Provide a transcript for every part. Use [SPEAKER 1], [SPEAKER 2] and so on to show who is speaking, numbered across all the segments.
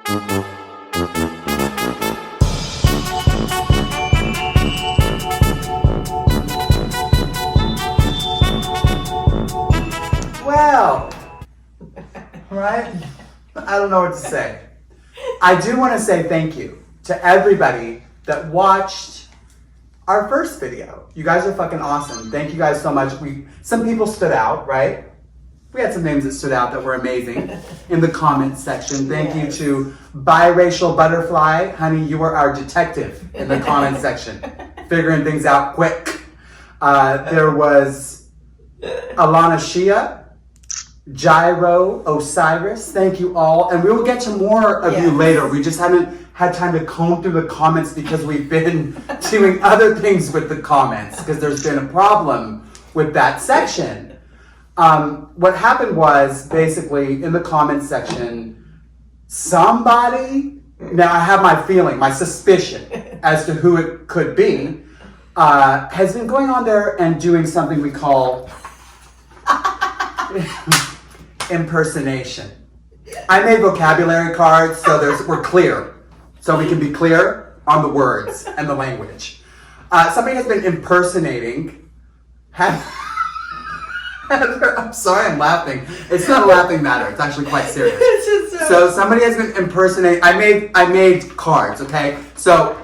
[SPEAKER 1] Well, right? I don't know what to say. I do want to say thank you to everybody that watched our first video. You guys are fucking awesome. Thank you guys so much. Some people stood out, right? We had some names that stood out that were amazing in the comments section. Thank you to Biracial Butterfly. Honey, you were our detective in the comments section, figuring things out quick. There was Alana Shia, Gyro, Osiris, thank you all. And we will get to more of you later. We just haven't had time to comb through the comments because we've been doing other things with the comments because there's been a problem with that section. What happened was basically in the comments section, somebody, now I have my feeling, my suspicion as to who it could be, has been going on there and doing something we call impersonation. I made vocabulary cards so we're clear, so we can be clear on the words and the language. Somebody has been impersonating. Heather, I'm sorry, I'm laughing. It's not a laughing matter. It's actually quite serious. So somebody has been impersonating. I made cards. Okay, so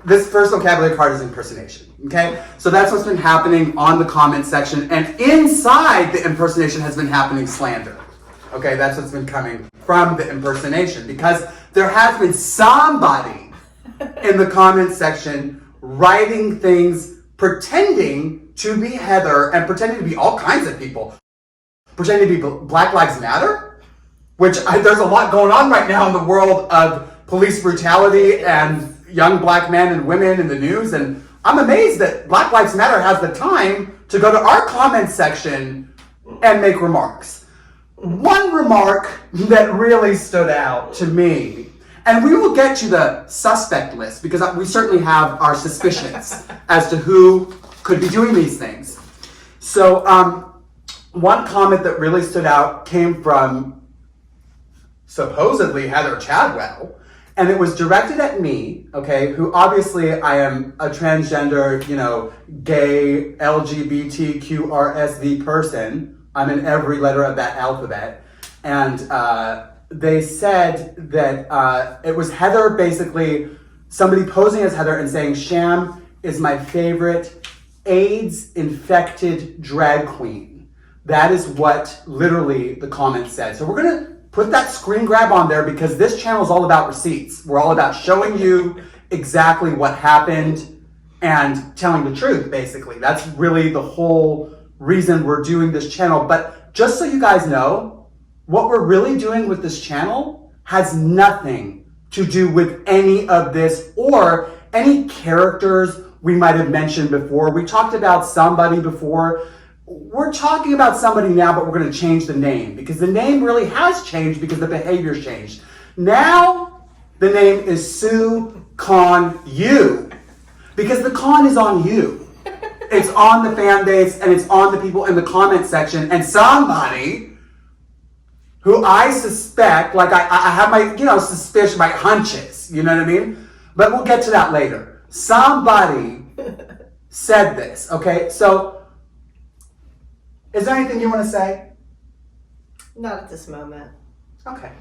[SPEAKER 1] this first vocabulary card is impersonation. Okay, so that's what's been happening on the comment section, and inside the impersonation has been happening slander. Okay, that's what's been coming from the impersonation because there has been somebody in the comment section writing things, pretending to be Heather and pretending to be all kinds of people, pretending to be Black Lives Matter, which there's a lot going on right now in the world of police brutality and young black men and women in the news, and I'm amazed that Black Lives Matter has the time to go to our comment section and make remarks. One remark that really stood out to me, and we will get to the suspect list because we certainly have our suspicions as to who could be doing these things. So one comment that really stood out came from supposedly Heather Chadwell, and it was directed at me, okay, who obviously I am a transgender, gay, LGBTQRSV person. I'm in every letter of that alphabet. And they said that it was Heather, basically, somebody posing as Heather and saying, Sham is my favorite AIDS-infected drag queen. That is what literally the comment said. So we're going to put that screen grab on there because this channel is all about receipts. We're all about showing you exactly what happened and telling the truth, basically. That's really the whole reason we're doing this channel. But just so you guys know, what we're really doing with this channel has nothing to do with any of this or any characters we might have mentioned before. We talked about somebody before. We're talking about somebody now, but we're going to change the name because the name really has changed because the behavior's changed. Now, the name is Sue Con You because the con is on you. It's on the fan base and it's on the people in the comment section, and somebody who I suspect, like I have my, suspicion, my hunches, you know what I mean? But we'll get to that later. Somebody said this, okay? So, is there anything you want to say?
[SPEAKER 2] Not at this moment.
[SPEAKER 1] Okay.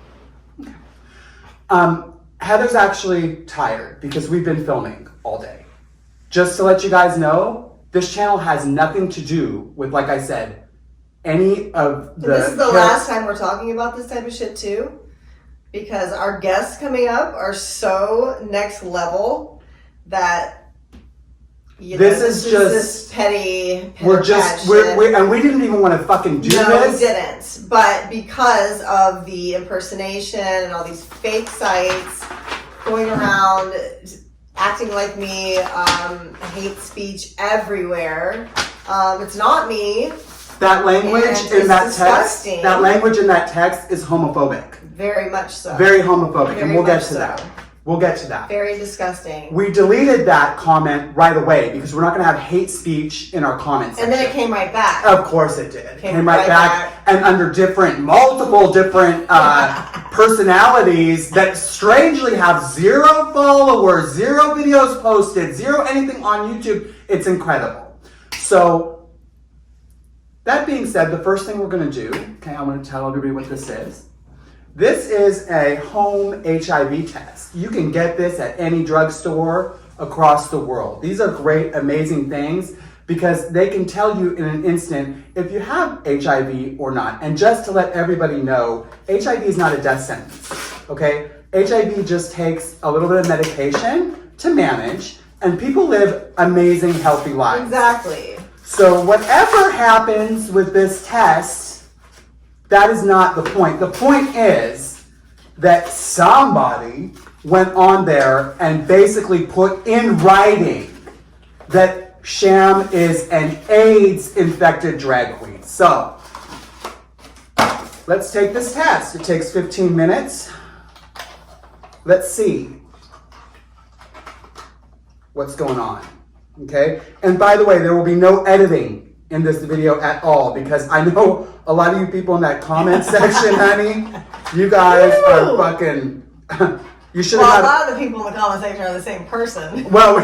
[SPEAKER 1] Heather's actually tired because we've been filming all day. Just to let you guys know, this channel has nothing to do with, like I said, any of the...
[SPEAKER 2] This is the last time we're talking about this type of shit too, because our guests coming up are so next level that
[SPEAKER 1] this is just
[SPEAKER 2] this petty
[SPEAKER 1] and we didn't even want to fucking do this.
[SPEAKER 2] No, we didn't. But because of the impersonation and all these fake sites going around acting like me, hate speech everywhere. It's not me.
[SPEAKER 1] That language in that text, is homophobic.
[SPEAKER 2] Very much so.
[SPEAKER 1] Very homophobic, and we'll get to that. We'll get to that.
[SPEAKER 2] Very disgusting.
[SPEAKER 1] We deleted that comment right away because we're not going to have hate speech in our comments.
[SPEAKER 2] And then it came right back.
[SPEAKER 1] Of course it did.
[SPEAKER 2] Came
[SPEAKER 1] right back. And under multiple different personalities that strangely have 0 followers, 0 videos posted, 0 anything on YouTube. It's incredible. So, that being said, the first thing we're going to do, okay, I want to tell everybody what this is. This is a home HIV test. You can get this at any drugstore across the world. These are great, amazing things because they can tell you in an instant if you have HIV or not. And just to let everybody know, HIV is not a death sentence, okay? HIV just takes a little bit of medication to manage, and people live amazing, healthy lives.
[SPEAKER 2] Exactly.
[SPEAKER 1] So whatever happens with this test, that is not the point. The point is that somebody went on there and basically put in writing that Sham is an AIDS-infected drag queen. So, let's take this test. It takes 15 minutes. Let's see what's going on, okay? And by the way, there will be no editing in this video at all because I know a lot of you people in that comment section, honey, you guys are fucking, you should have
[SPEAKER 2] a lot of the people in the comment section are the same person.
[SPEAKER 1] Well,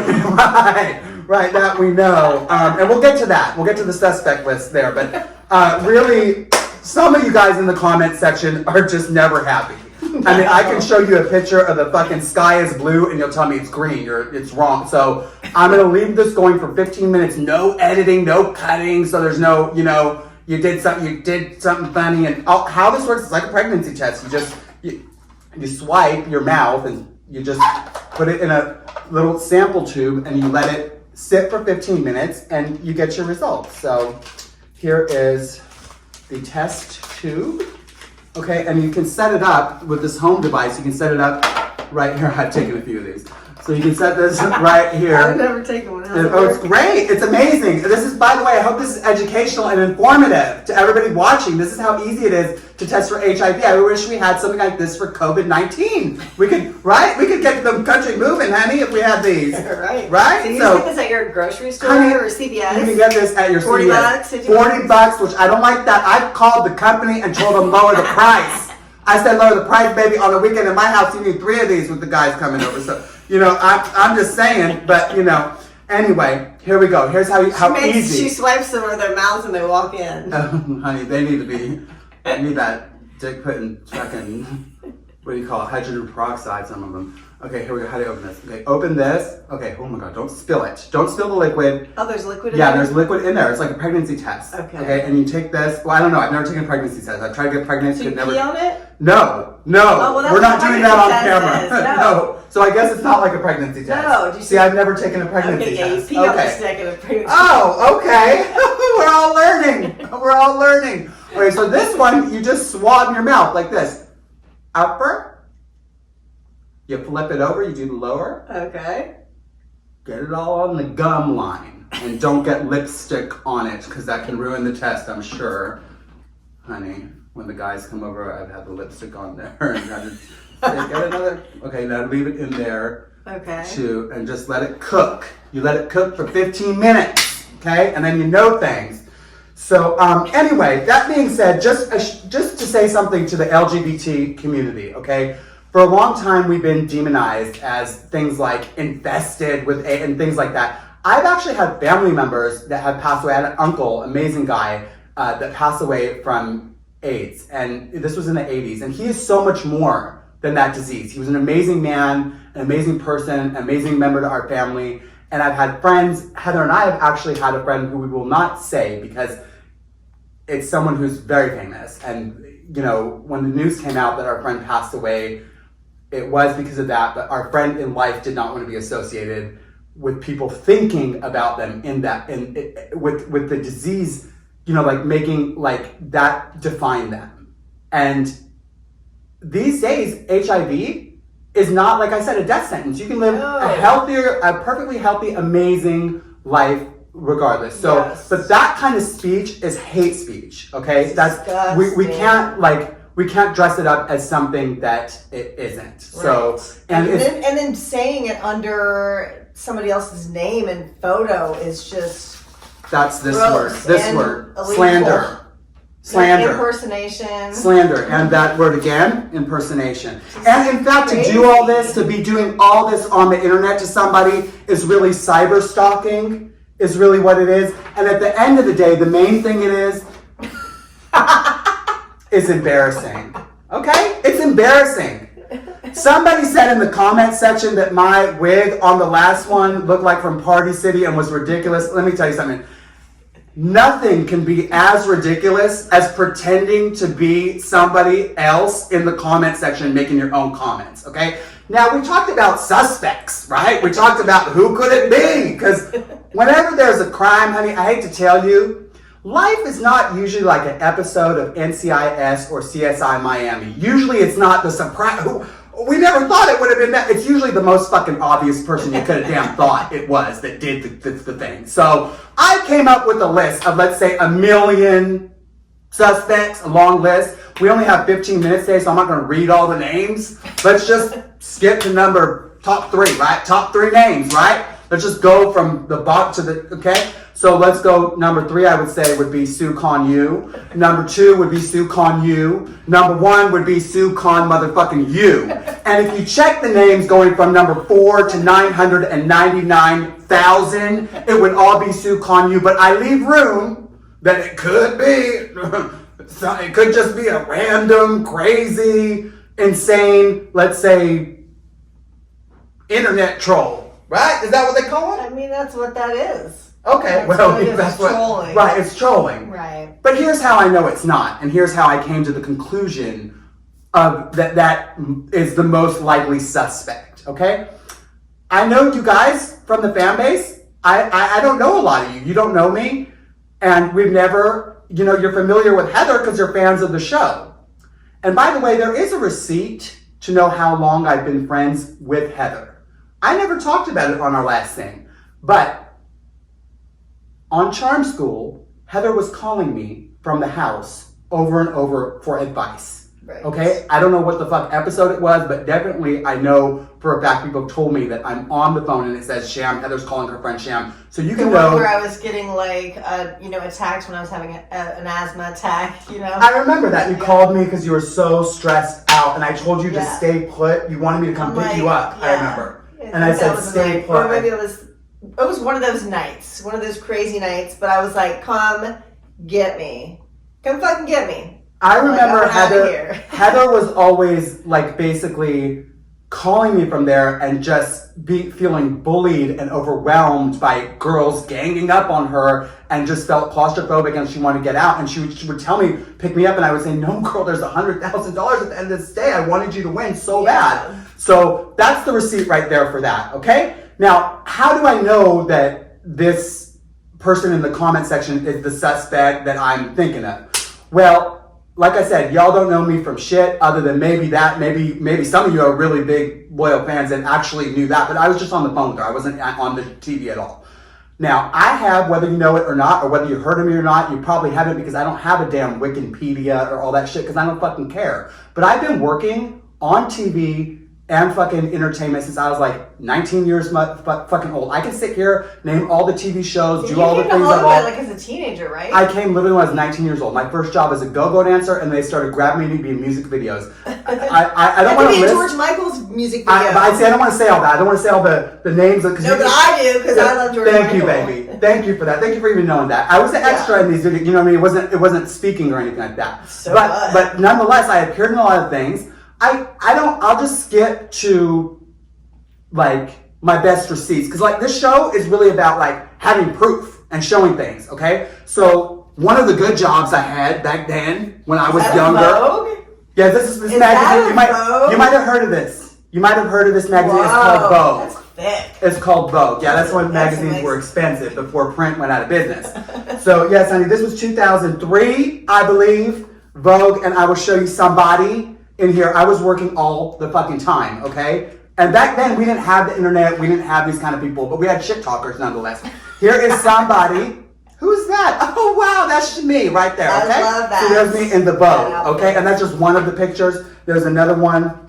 [SPEAKER 1] right, that we know. And we'll get to that. We'll get to the suspect list there. But really, some of you guys in the comment section are just never happy. No. I mean, I can show you a picture of the fucking sky is blue and you'll tell me it's green. It's wrong. So I'm going to leave this going for 15 minutes. No editing, no cutting. So there's no, you did something funny. And how this works is like a pregnancy test. You swipe your mouth and you just put it in a little sample tube and you let it sit for 15 minutes and you get your results. So here is the test tube. Okay, and you can set it up with this home device. You can set it up right here. I've taken a few of these. So you can set this right here.
[SPEAKER 2] I've never taken one.
[SPEAKER 1] Oh, it's great. It's amazing. This is, by the way, I hope this is educational and informative to everybody watching. This is how easy it is to test for HIV. I wish we had something like this for COVID-19. We could, right? We could get the country moving, honey, if we had these.
[SPEAKER 2] Right.
[SPEAKER 1] Right?
[SPEAKER 2] So you just get this at your grocery store
[SPEAKER 1] honey,
[SPEAKER 2] or CVS? You
[SPEAKER 1] can get this at your
[SPEAKER 2] $40
[SPEAKER 1] CVS. $40, which I don't like that. I've called the company and told them lower the price. I said lower the price, baby. On the weekend in my house, you need 3 of these with the guys coming over. So, I'm just saying, but, anyway, here we go. Here's how easy.
[SPEAKER 2] She swipes them with their mouths and they walk in.
[SPEAKER 1] Honey, they need that dick putting fucking, what do you call it, hydrogen peroxide, some of them. Okay, here we go. How do you open this? Okay, open this. Okay, oh my God, don't spill it. Don't spill the liquid.
[SPEAKER 2] Oh, there's liquid in there?
[SPEAKER 1] Yeah, there's liquid in there. It's like a pregnancy test. Okay, and you take this. Well, I don't know. I've never taken a pregnancy test. I've tried to get pregnant.
[SPEAKER 2] So you pee on it?
[SPEAKER 1] No.
[SPEAKER 2] Oh, well,
[SPEAKER 1] we're not doing that on camera. No. So I guess it's not like a pregnancy test.
[SPEAKER 2] No.
[SPEAKER 1] See, I've never taken a pregnancy test.
[SPEAKER 2] Yeah, you pee on the stick in a pregnancy test.
[SPEAKER 1] Oh, okay. We're all learning. We're all learning. Okay, so this one, you just swab your mouth like this. Upper. You flip it over, you do the lower.
[SPEAKER 2] Okay.
[SPEAKER 1] Get it all on the gum line. And don't get lipstick on it, because that can ruin the test, I'm sure. Honey, when the guys come over, I've had the lipstick on there. And had to get another. Okay, now leave it in there.
[SPEAKER 2] Okay.
[SPEAKER 1] And just let it cook. You let it cook for 15 minutes, okay? And then you know things. So anyway, that being said, just to say something to the LGBT community, okay? For a long time, we've been demonized as things like infested with AIDS and things like that. I've actually had family members that have passed away. I had an uncle, amazing guy, that passed away from AIDS. And this was in the 80s. And he is so much more than that disease. He was an amazing man, an amazing person, an amazing member to our family. And I've had friends, Heather and I have actually had a friend who we will not say because it's someone who's very famous. And, when the news came out that our friend passed away, it was because of that, but our friend in life did not want to be associated with people thinking about them with the disease, making that define them. And these days, HIV is not, like I said, a death sentence. You can live a perfectly healthy, amazing life regardless. So, yes. But that kind of speech is hate speech. Okay, we can't we can't dress it up as something that it isn't. So,
[SPEAKER 2] right. and then saying it under somebody else's name and photo is just
[SPEAKER 1] that's this
[SPEAKER 2] gross
[SPEAKER 1] word. This
[SPEAKER 2] and
[SPEAKER 1] word.
[SPEAKER 2] illegal.
[SPEAKER 1] Slander.
[SPEAKER 2] Impersonation.
[SPEAKER 1] Slander. And that word again, impersonation. And in fact, to do all this, to be doing all this on the internet to somebody is really cyber stalking, is really what it is. And at the end of the day, the main thing it is embarrassing. Okay? It's embarrassing. Somebody said in the comment section that my wig on the last one looked like from Party City and was ridiculous. Let me tell you something. Nothing can be as ridiculous as pretending to be somebody else in the comment section making your own comments, okay? Now, we talked about suspects, right? We talked about who could it be? Because whenever there's a crime, honey, I hate to tell you, life is not usually like an episode of NCIS or CSI Miami. Usually it's not the surprise. We never thought it would have been that. It's usually the most fucking obvious person you could have damn thought it was that did the thing. So I came up with a list of, let's say, 1 million suspects, a long list. We only have 15 minutes today, so I'm not going to read all the names. Let's just skip to top 3, right? Top 3 names, right? Let's just go from the bottom to the, okay? So let's go, number 3, I would say, would be Sue Con Yu. Number 2 would be Sue Con Yu. Number 1 would be Sue Con motherfucking Yu. And if you check the names going from number 4 to 999,000, it would all be Sue Con Yu. But I leave room that it could be, it could just be a random, crazy, insane, let's say, internet troll. Right? Is that what they call it?
[SPEAKER 2] I mean, that's what that is.
[SPEAKER 1] Okay, that's what trolling. Right, it's trolling.
[SPEAKER 2] Right.
[SPEAKER 1] But here's how I know it's not, and here's how I came to the conclusion of that is the most likely suspect, okay? I know you guys from the fan base. I don't know a lot of you. You don't know me, and we've never, you're familiar with Heather because you're fans of the show. And by the way, there is a receipt to know how long I've been friends with Heather. I never talked about it on our last thing, but on Charm School, Heather was calling me from the house over and over for advice. Right. Okay? I don't know what the fuck episode it was, but definitely I know for a fact people have told me that I'm on the phone and it says Sham, Heather's calling her friend Sham. So you can know.
[SPEAKER 2] Where I was getting attacks when I was having an asthma attack,
[SPEAKER 1] I remember that. You called me because you were so stressed out and I told you to stay put. You wanted me to come pick you up, I remember. And I said stay put.
[SPEAKER 2] Or maybe it was one of those nights, one of those crazy nights, but I was like, come get me. Come fucking get me.
[SPEAKER 1] I remember Heather was always basically calling me from there and just feeling bullied and overwhelmed by girls ganging up on her and just felt claustrophobic and she wanted to get out. And she would tell me, pick me up, and I would say, no girl, there's $100,000 at the end of this day. I wanted you to win so bad. So that's the receipt right there for that, okay? Now, how do I know that this person in the comment section is the suspect that I'm thinking of? Well, like I said, y'all don't know me from shit other than maybe some of you are really big, loyal fans and actually knew that, but I was just on the phone there. I wasn't on the TV at all. Now, I have, whether you know it or not, or whether you heard of me or not, you probably haven't because I don't have a damn Wikipedia or all that shit because I don't fucking care. But I've been working on TV and fucking entertainment since I was 19 years fucking old. I can sit here, name all the TV shows, do all the things I've all.
[SPEAKER 2] As a teenager, right?
[SPEAKER 1] I came literally when I was 19 years old. My first job as a go-go dancer, and they started grabbing me to be in music videos. I don't want to list.
[SPEAKER 2] George Michael's music video.
[SPEAKER 1] I don't want to say all that. I don't want to say all the names.
[SPEAKER 2] No, but I do because I love George Michael.
[SPEAKER 1] Thank you, baby. Thank you for that. Thank you for even knowing that. I was an extra in these videos. You know what I mean? It wasn't speaking or anything like that. But nonetheless, I appeared in a lot of things. I'll just skip to my best receipts because this show is really about having proof and showing things, okay? So one of the good jobs I had back then when I was younger.
[SPEAKER 2] Vogue?
[SPEAKER 1] Yeah, this magazine. You might have heard of this. You might have heard of this magazine. It's called Vogue.
[SPEAKER 2] That's thick.
[SPEAKER 1] It's called Vogue. Yeah, that's when magazines were expensive before print went out of business. So yes, honey, this was 2003, I believe. Vogue, and I will show you somebody in here. I was working all the fucking time, okay? And back then, we didn't have the internet, we didn't have these kind of people, but we had shit talkers nonetheless. Here is somebody Who's that? Oh, wow, that's me right there, okay?
[SPEAKER 2] I love that.
[SPEAKER 1] So there's me in the Vogue, okay? And that's just one of the pictures. There's another one.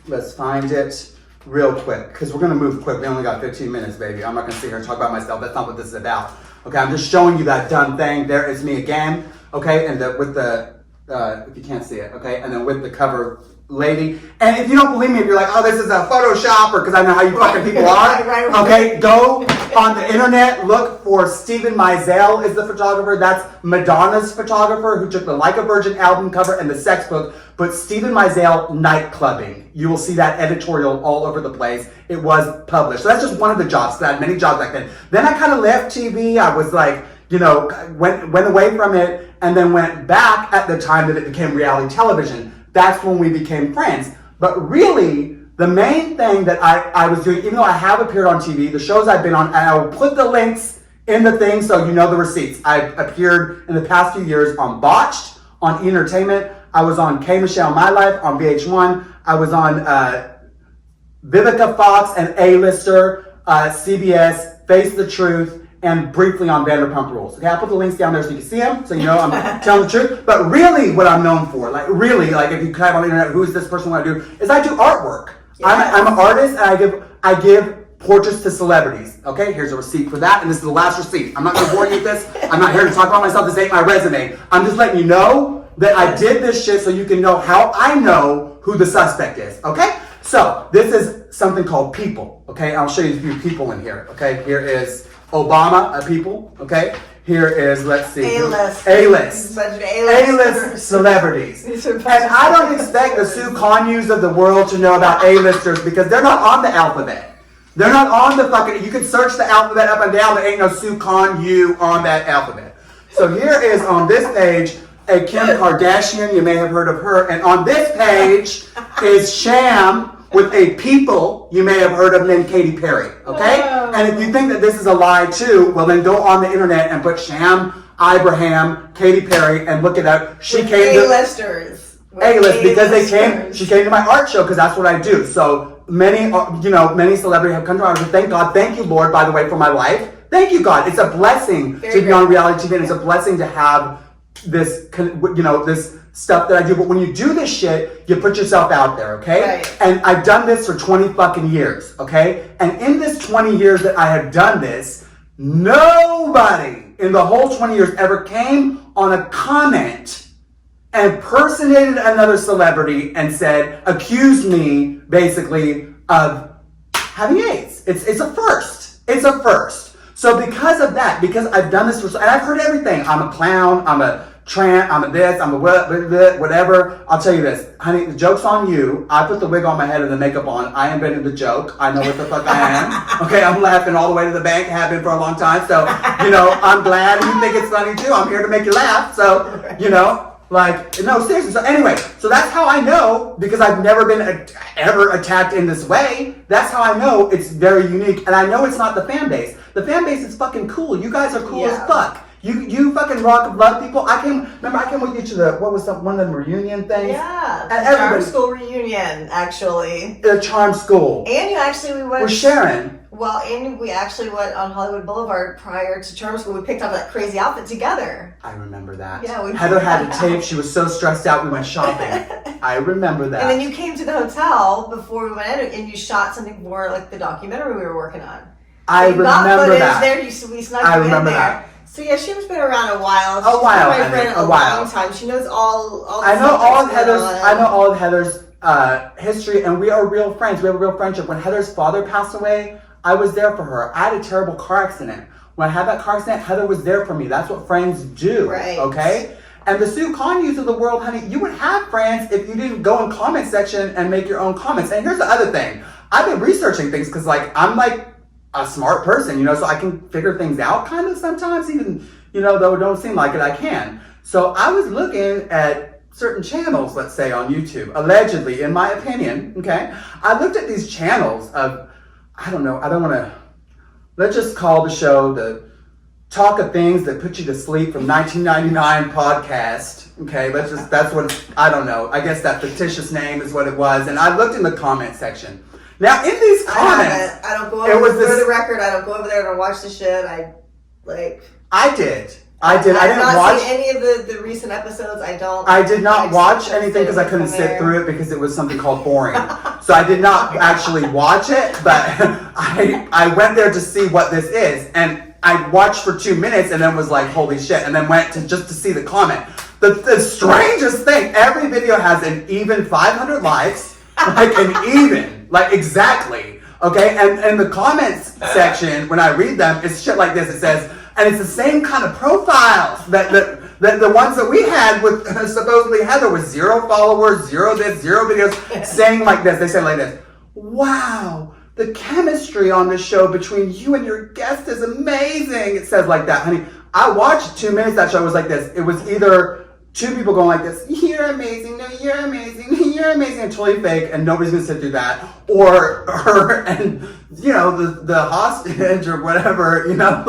[SPEAKER 1] Let's find it real quick, because we're going to move quick. We only got 15 minutes, baby. I'm not going to sit here and talk about myself. That's not what this is about. Okay, I'm just showing you that done thing. There is me again, okay? And with the, if you can't see it, okay? And then with the cover lady. And if you don't believe me, if you're like, oh, this is a Photoshop, or because I know how you fucking people are, okay, go on the internet, look for Stephen Meisel is the photographer. That's Madonna's photographer who took the Like a Virgin album cover and the sex book. But Stephen Meisel nightclubbing. You will see that editorial all over the place. It was published. So that's just one of the jobs. I had many jobs back then. Then I kind of left TV. I was like, you know, went away from it and then went back at the time that it became reality television. That's when we became friends. But really, the main thing that I was doing, even though I have appeared on TV, the shows I've been on, and I will put the links in the thing so you know the receipts. I've appeared in the past few years on Botched, on Entertainment. I was on K. Michelle My Life on VH1. I was on Vivica Fox and A-Lister, CBS, Face the Truth, and briefly on Vanderpump Rules. Okay, I'll put the links down there so you can see them, so you know I'm telling the truth. But really what I'm known for, like really, like if you type on the internet, who's this person, what I do, is I do artwork. Yes. I'm an artist and I give portraits to celebrities. Okay, here's a receipt for that, and this is the last receipt. I'm not gonna bore you with this. I'm not here to talk about myself. This ain't my resume. I'm just letting you know that I did this shit so you can know how I know who the suspect is. Okay? So this is something called people. Okay, I'll show you a few people in here. Okay, here is Obama, a people, okay? Here is, let's see.
[SPEAKER 2] A-list.
[SPEAKER 1] A-list. A-list celebrities. And I don't expect the Sue Conyers of the world to know about A-listers because they're not on the alphabet. They're not on the fucking, you can search the alphabet up and down, there ain't no Sue Conyers on that alphabet. So here is on this page, a Kim Kardashian, you may have heard of her. And on this page is Sham, with a people you may have heard of named Katy Perry, okay? Oh. And if you think that this is a lie too, well then go on the internet and put Sham Ibrahim, Katy Perry, and look it up. She came to
[SPEAKER 2] A-listers.
[SPEAKER 1] A-list because she came to my art show because that's what I do. So many, many celebrities have come to my art show. Thank God, thank you Lord, by the way, for my life. Thank you God. It's a blessing to be on reality TV and it's a blessing to have this, this stuff that I do. But when you do this shit, you put yourself out there, okay?
[SPEAKER 2] Right.
[SPEAKER 1] And I've done this for 20 fucking years, okay? And in this 20 years that I have done this, nobody in the whole 20 years ever came on a comment and impersonated another celebrity and said, accused me basically of having AIDS. It's a first. It's a first. So because of that, because I've done this for, and I've heard everything. I'm a clown, I'm a tramp, I'm a this, I'm a whatever. I'll tell you this, honey, the joke's on you. I put the wig on my head and the makeup on. I invented the joke. I know what the fuck I am. Okay, I'm laughing all the way to the bank. Have been for a long time. So, I'm glad you think it's funny too. I'm here to make you laugh. So, no, seriously. So anyway, so that's how I know, because I've never been ever attacked in this way. That's how I know it's very unique. And I know it's not the fan base. The fan base is fucking cool. You guys are cool as fuck. You fucking rock love people. I came with you to one of them reunion things?
[SPEAKER 2] Yeah, the Charm School reunion, actually.
[SPEAKER 1] The Charm School.
[SPEAKER 2] And we went...
[SPEAKER 1] With Sharon.
[SPEAKER 2] Well, and we actually went on Hollywood Boulevard prior to Charm School. We picked up that crazy outfit together.
[SPEAKER 1] I remember that.
[SPEAKER 2] Yeah,
[SPEAKER 1] Heather had a tape. She was so stressed out we went shopping. I remember that.
[SPEAKER 2] And then you came to the hotel before we went in and you shot something for the documentary we were working on.
[SPEAKER 1] I remember that.
[SPEAKER 2] There, we snuck you in there. So yeah, she's been around a while. She's my friend a long time. She knows all
[SPEAKER 1] I know all of Heather's history, and we are real friends. We have a real friendship. When Heather's father passed away, I was there for her. I had a terrible car accident. When I had that car accident, Heather was there for me. That's what friends do. Right. Okay? And the Sue Conyers of the world, honey, you would have friends if you didn't go in comment section and make your own comments. And here's the other thing. I've been researching things because I'm a smart person, so I can figure things out kind of sometimes, even, though it don't seem like it, I can. So I was looking at certain channels, let's say on YouTube, allegedly, in my opinion, okay? I looked at these channels of, let's just call the show the Talk of Things That Put You to Sleep from 1999 podcast, okay? That's what, I don't know. I guess that fictitious name is what it was. And I looked in the comment section. Now, in these comments,
[SPEAKER 2] I don't go over, for the record, I don't go over there and watch the shit.
[SPEAKER 1] I did.
[SPEAKER 2] I
[SPEAKER 1] didn't
[SPEAKER 2] not
[SPEAKER 1] watch
[SPEAKER 2] seen any of the recent episodes.
[SPEAKER 1] I did not watch anything because I couldn't sit through it because it was something called boring. So I did not actually watch it, but I went there to see what this is, and I watched for 2 minutes and then was like, holy shit, and then went to just to see the comment. The strangest thing, every video has an even 500 likes, like an even, like exactly, okay? And the comments section, when I read them, it's shit like this. It says, and it's the same kind of profiles that the ones that we had with supposedly Heather with 0 followers, 0 this, 0 videos, saying like this. They say like this, wow, the chemistry on this show between you and your guest is amazing. It says like that, honey. I watched 2 minutes, that show was like this. It was either 2 people going like this, you're amazing, no, you're amazing, you're amazing, and totally fake, and nobody's gonna sit through that. Or her and, you know, the hostage or whatever, you know,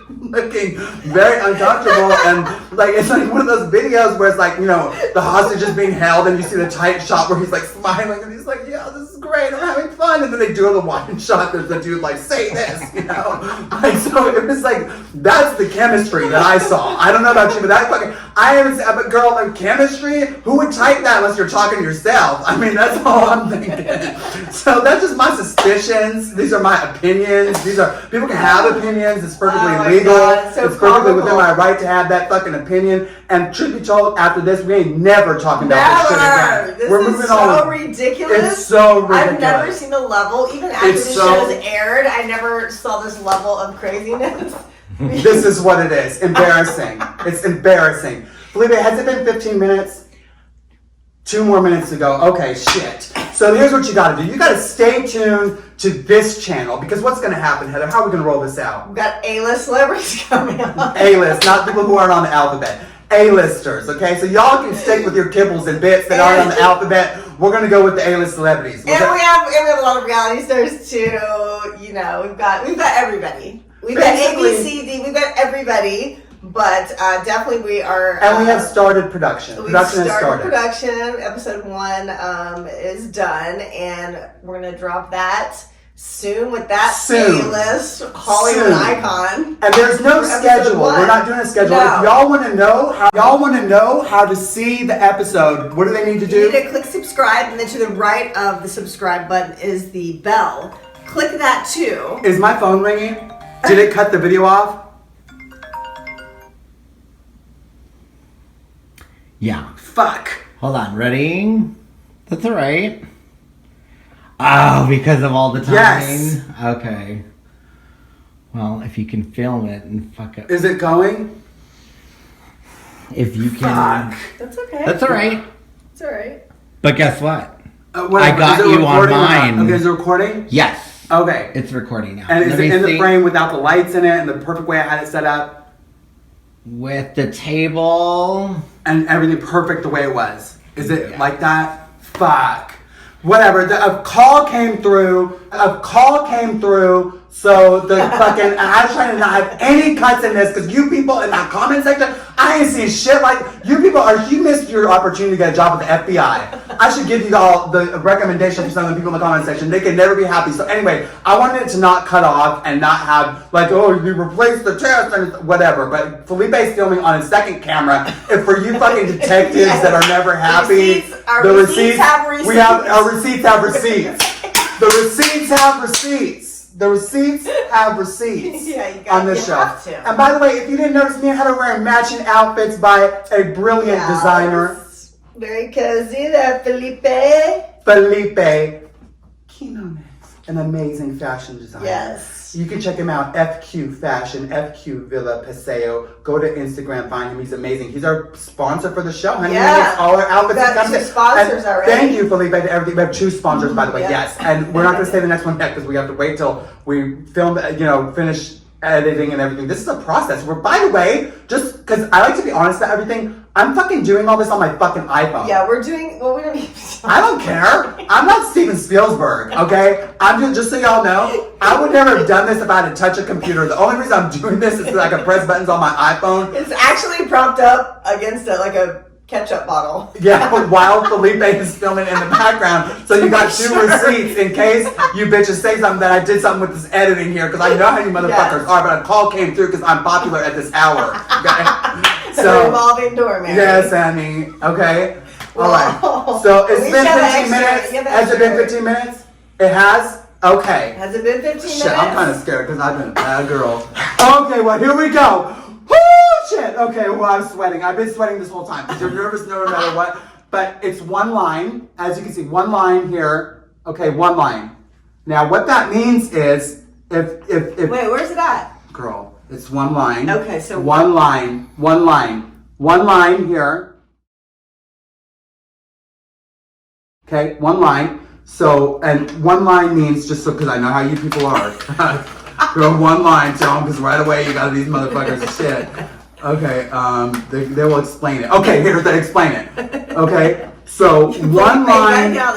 [SPEAKER 1] looking very uncomfortable, and like, it's like one of those videos where it's like, you know, the hostage is being held, and you see the tight shot where he's like smiling, and he's like, yeah, this is great, I'm having fun, and then they do the wide shot, there's the dude like, say this, you know, like, so it was like, that's the chemistry that I saw. I don't know about you, but that fucking, I haven't seen, but girl, like chemistry, who would type that unless you're talking to yourself? I mean, that's all I'm thinking. So that's just my suspicions. These are my opinions. These are, people can have opinions. It's perfectly legal.
[SPEAKER 2] So
[SPEAKER 1] it's perfectly within my right to have that fucking opinion. And truth be told, after this, we ain't never talking about this shit again.
[SPEAKER 2] This
[SPEAKER 1] We're
[SPEAKER 2] is
[SPEAKER 1] moving
[SPEAKER 2] so
[SPEAKER 1] on.
[SPEAKER 2] ridiculous.
[SPEAKER 1] It's so ridiculous.
[SPEAKER 2] I've never seen a level, even after
[SPEAKER 1] It's
[SPEAKER 2] this
[SPEAKER 1] so-
[SPEAKER 2] show has aired, I never saw this level of craziness.
[SPEAKER 1] This is what it is. Embarrassing. It's embarrassing. Felipe, has it been 15 minutes? 2 more minutes to go. Okay, shit. So here's what you gotta do. You gotta stay tuned to this channel, because what's gonna happen, Heather? How are we gonna roll this out?
[SPEAKER 2] We've got A-list celebrities coming on.
[SPEAKER 1] A-list, not people who aren't on the alphabet. A-listers, okay? So y'all can stick with your kibbles and bits that aren't on the alphabet. We're gonna go with the A-list celebrities.
[SPEAKER 2] And we have a lot of reality stars too. You know, we've got everybody. We've got A, B, C, D. We've got everybody. But definitely we are.
[SPEAKER 1] And we have started production. Production has started.
[SPEAKER 2] Production. Episode 1 is done, and we're gonna drop that soon with that A-list Hollywood icon.
[SPEAKER 1] And there's no schedule. We're not doing a schedule.
[SPEAKER 2] No.
[SPEAKER 1] If y'all want to know how to see the episode, what do they need to do?
[SPEAKER 2] You need to click subscribe, and then to the right of the subscribe button is the bell. Click that too.
[SPEAKER 1] Is my phone ringing? Did it cut the video off?
[SPEAKER 3] Yeah.
[SPEAKER 1] Fuck.
[SPEAKER 3] Hold on. Ready? That's all right. Oh, because of all the timing?
[SPEAKER 1] Yes.
[SPEAKER 3] Okay. Well, if you can film it and fuck it.
[SPEAKER 1] Is it going?
[SPEAKER 3] If you can.
[SPEAKER 1] Fuck.
[SPEAKER 2] That's okay.
[SPEAKER 3] That's all right.
[SPEAKER 2] It's all right.
[SPEAKER 3] But guess what?
[SPEAKER 1] Whatever.
[SPEAKER 3] I got
[SPEAKER 1] Is it
[SPEAKER 3] you on
[SPEAKER 1] recording or not?
[SPEAKER 3] mine.
[SPEAKER 1] Okay, is it recording?
[SPEAKER 3] Yes.
[SPEAKER 1] Okay.
[SPEAKER 3] It's recording now.
[SPEAKER 1] And is
[SPEAKER 3] Let
[SPEAKER 1] it
[SPEAKER 3] me
[SPEAKER 1] in the
[SPEAKER 3] see.
[SPEAKER 1] frame without the lights in it and the perfect way I had it set up?
[SPEAKER 3] With the table.
[SPEAKER 1] And everything perfect the way it was. Is it
[SPEAKER 3] Yeah.
[SPEAKER 1] like that? Fuck. Whatever. A call came through. So the fucking, I was trying to not have any cuts in this, because you people in that comment section, I ain't seen shit like, you missed your opportunity to get a job with the FBI. I should give you all the recommendation from some of the people in the comment section. They can never be happy. So anyway, I wanted it to not cut off and not have like, oh, you replaced the test and whatever. But Felipe's filming on his second camera. And for you fucking detectives
[SPEAKER 2] Yes.
[SPEAKER 1] that are never happy,
[SPEAKER 2] Our receipts have receipts.
[SPEAKER 1] We have, our receipts have receipts. The receipts have receipts. The receipts have receipts on this show.
[SPEAKER 2] Have to.
[SPEAKER 1] And by the way, if you didn't notice, me and Heather wearing matching outfits by a brilliant designer,
[SPEAKER 2] Very cozy there, Felipe.
[SPEAKER 1] Felipe QUINONEZ, an amazing fashion designer.
[SPEAKER 2] Yes.
[SPEAKER 1] You can check him out, FQ Fashion, FQ Villa Paseo. Go to Instagram, find him. He's amazing. He's our sponsor for the show. Honey,
[SPEAKER 2] Yeah.
[SPEAKER 1] he makes all our outfits.
[SPEAKER 2] We've got
[SPEAKER 1] and
[SPEAKER 2] 2 sponsors
[SPEAKER 1] and
[SPEAKER 2] already.
[SPEAKER 1] Thank you, Felipe, to everything. We have 2 sponsors, by the way.
[SPEAKER 2] Yeah.
[SPEAKER 1] Yes. And we're not going to say the next one yet because we have to wait till we film, finish editing and everything. This is a process. By the way, just because I like to be honest about everything, I'm fucking doing all this on my fucking iPhone.
[SPEAKER 2] Yeah, we're doing, well, we don't even.
[SPEAKER 1] I don't care. I'm not Steven Spielberg, okay? I'm just so y'all know, I would never have done this if I had to touch a computer. The only reason I'm doing this is so I can press buttons on my iPhone.
[SPEAKER 2] It's actually propped up against like a ketchup bottle.
[SPEAKER 1] Yeah, while Felipe is filming in the background. So you got two receipts in case you bitches say something that I did something with this editing here, because I know how you motherfuckers are, but a call came through because I'm popular at this hour. Okay?
[SPEAKER 2] So, revolving door, man.
[SPEAKER 1] Yes, Annie. Okay. All right. So it's been 15 minutes. Has it been 15 minutes? It has? Okay.
[SPEAKER 2] Has it been 15 minutes?
[SPEAKER 1] Shit, I'm kind of scared because I've been a bad girl. Okay, well, here we go. Woo, shit. Okay, well, I'm sweating. I've been sweating this whole time because you're nervous no matter what. But it's one line. As you can see, one line here. Okay, one line. Now, what that means is if
[SPEAKER 2] Wait, where's it at?
[SPEAKER 1] Girl, it's one line.
[SPEAKER 2] Okay, so
[SPEAKER 1] one line here. Okay, one line. So, and one line means, just so, because I know how you people are. Girl, one line, tell them, because right away you got these motherfuckers shit. Okay, they will explain it. Okay, here's they explain it. Okay, so one line, we get out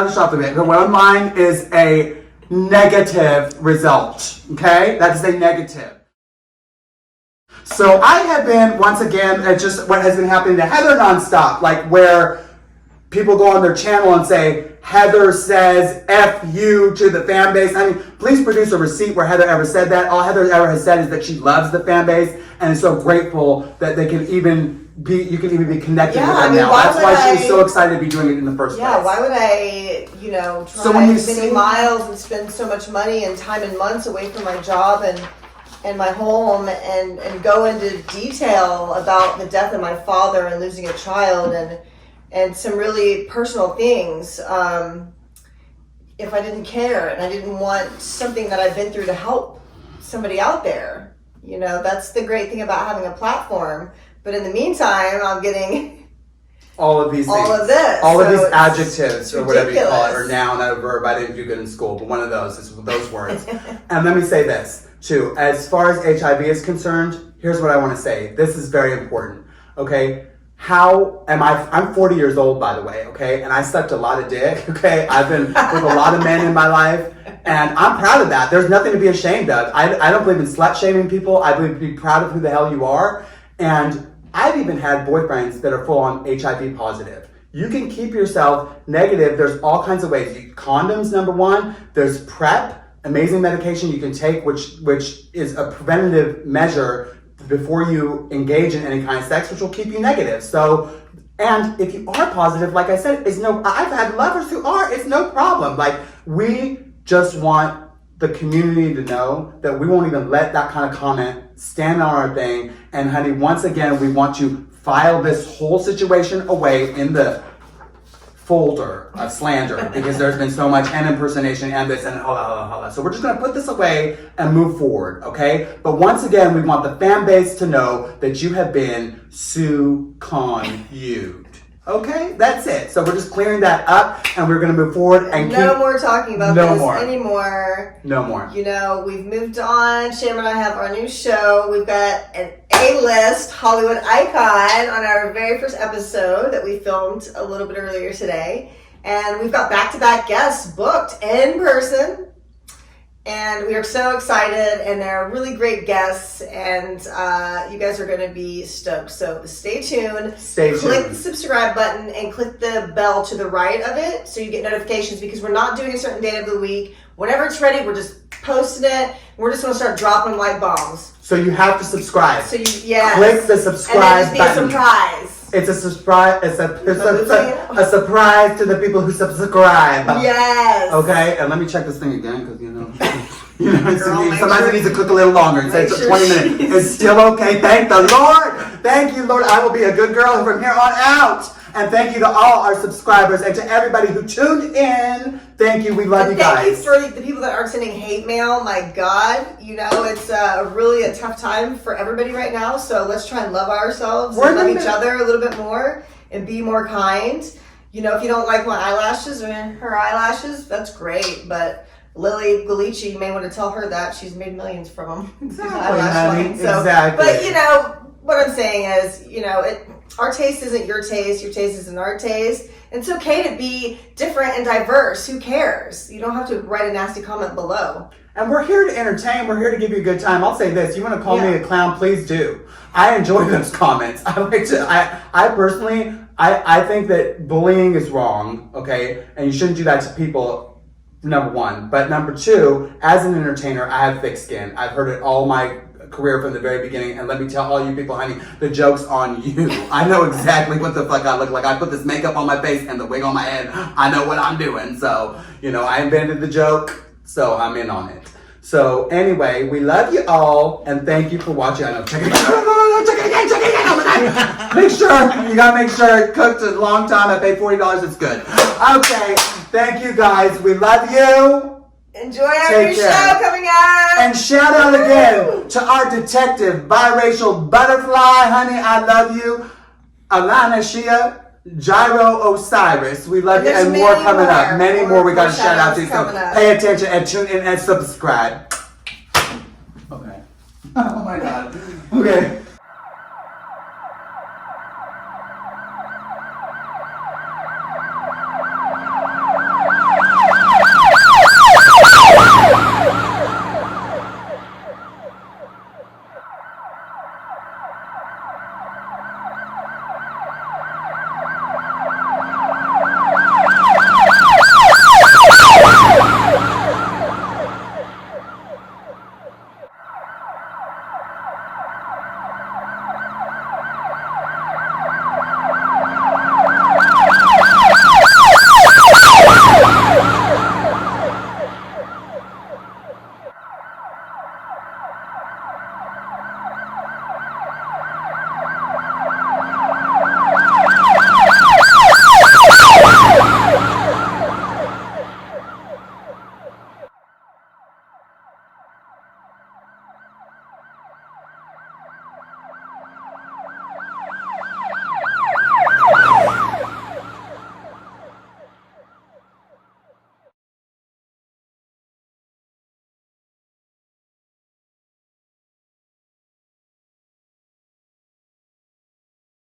[SPEAKER 1] of the shop a bit. One line is a negative result. Okay, that is a negative. So I have been, once again, it's just what has been happening to Heather nonstop, like where people go on their channel and say, Heather says F you to the fan base. I mean, please produce a receipt where Heather ever said that. All Heather ever has said is that she loves the fan base and is so grateful that they can even be, you can even be connected with them now. That's why she was so excited to be doing it in the first place.
[SPEAKER 2] Yeah, why would I, drive many miles and spend so much money and time and months away from my job and my home and go into detail about the death of my father and losing a child and some really personal things, if I didn't care and I didn't want something that I've been through to help somebody out there. That's the great thing about having a platform. But in the meantime, I'm getting
[SPEAKER 1] all of these things.
[SPEAKER 2] All of this.
[SPEAKER 1] All of these adjectives, or whatever you call it, or noun, a verb. I didn't do good in school, but one of those is those words. And let me say this, too. As far as HIV is concerned, here's what I want to say. This is very important, okay? I'm 40 years old, by the way, okay? And I sucked a lot of dick, okay? I've been with a lot of men in my life, and I'm proud of that. There's nothing to be ashamed of. I don't believe in slut-shaming people. I believe to be proud of who the hell you are. And I've even had boyfriends that are full-on HIV positive. You can keep yourself negative. There's all kinds of ways. Condoms, number one. There's PrEP, amazing medication you can take, which is a preventative measure before you engage in any kind of sex, which will keep you negative. So, and if you are positive, like I said, I've had lovers who are, it's no problem. Like, we just want the community to know that we won't even let that kind of comment stand on our thing. And honey, once again, we want to file this whole situation away in the folder of slander because there's been so much and impersonation and this and holla. So we're just going to put this away and move forward, okay? But once again, we want the fan base to know that you have been su-con-used. Okay? That's it. So we're just clearing that up and we're going to move forward and
[SPEAKER 2] no more talking about this anymore.
[SPEAKER 1] No more.
[SPEAKER 2] We've moved on. Sham and I have our new show. We've got an A-list Hollywood icon on our very first episode that we filmed a little bit earlier today. And we've got back-to-back guests booked in person. And we are so excited, and they're really great guests, and you guys are going to be stoked. So stay tuned. Click the subscribe button and click the bell to the right of it so you get notifications, because we're not doing a certain day of the week. Whenever it's ready, we're just posting it. We're just going to start dropping them like bombs.
[SPEAKER 1] So you have to subscribe.
[SPEAKER 2] So click
[SPEAKER 1] the subscribe
[SPEAKER 2] button. And then just be a surprise.
[SPEAKER 1] It's a surprise. It's a surprise to the people who subscribe.
[SPEAKER 2] Yes.
[SPEAKER 1] Okay, and let me check this thing again because sometimes it needs to cook a little longer. It says 20 minutes. It's still okay. Thank the Lord. Thank you, Lord. I will be a good girl from here on out. And thank you to all our subscribers and to everybody who tuned in. Thank you. We love you guys.
[SPEAKER 2] Thank you for the people that aren't sending hate mail. My God, it's really a tough time for everybody right now. So let's try and love ourselves and love each other a little bit more and be more kind. If you don't like my eyelashes or her eyelashes, that's great. But Lily Galici, you may want to tell her that she's made millions from them.
[SPEAKER 1] Exactly. Exactly.
[SPEAKER 2] But what I'm saying is, you know, our taste isn't your taste isn't our taste. It's okay to be different and diverse. Who cares? You don't have to write a nasty comment below.
[SPEAKER 1] And we're here to entertain. We're here to give you a good time. I'll say this. You want to call me a clown, please do. I enjoy those comments. I personally, I think that bullying is wrong, okay? And you shouldn't do that to people, number one. But number two, as an entertainer, I have thick skin. I've heard it all my career from the very beginning, and let me tell all you people, honey, the joke's on you. I know exactly what the fuck I look like. I put this makeup on my face and the wig on my head. I know what I'm doing. So, you know, I invented the joke, so I'm in on it. So anyway, we love you all, and thank you for watching. I know, check it again. Make sure, you gotta make sure it cooked a long time. I paid $40, it's good. Okay, thank you guys. We love you.
[SPEAKER 2] Enjoy our new show coming out.
[SPEAKER 1] And shout out again to our detective, biracial butterfly, honey, I love you. Alana Shia, Gyro Osiris, we love you, and more coming up. Many more we got to shout out to. So pay attention and tune in and subscribe. Okay. Oh my God. Okay.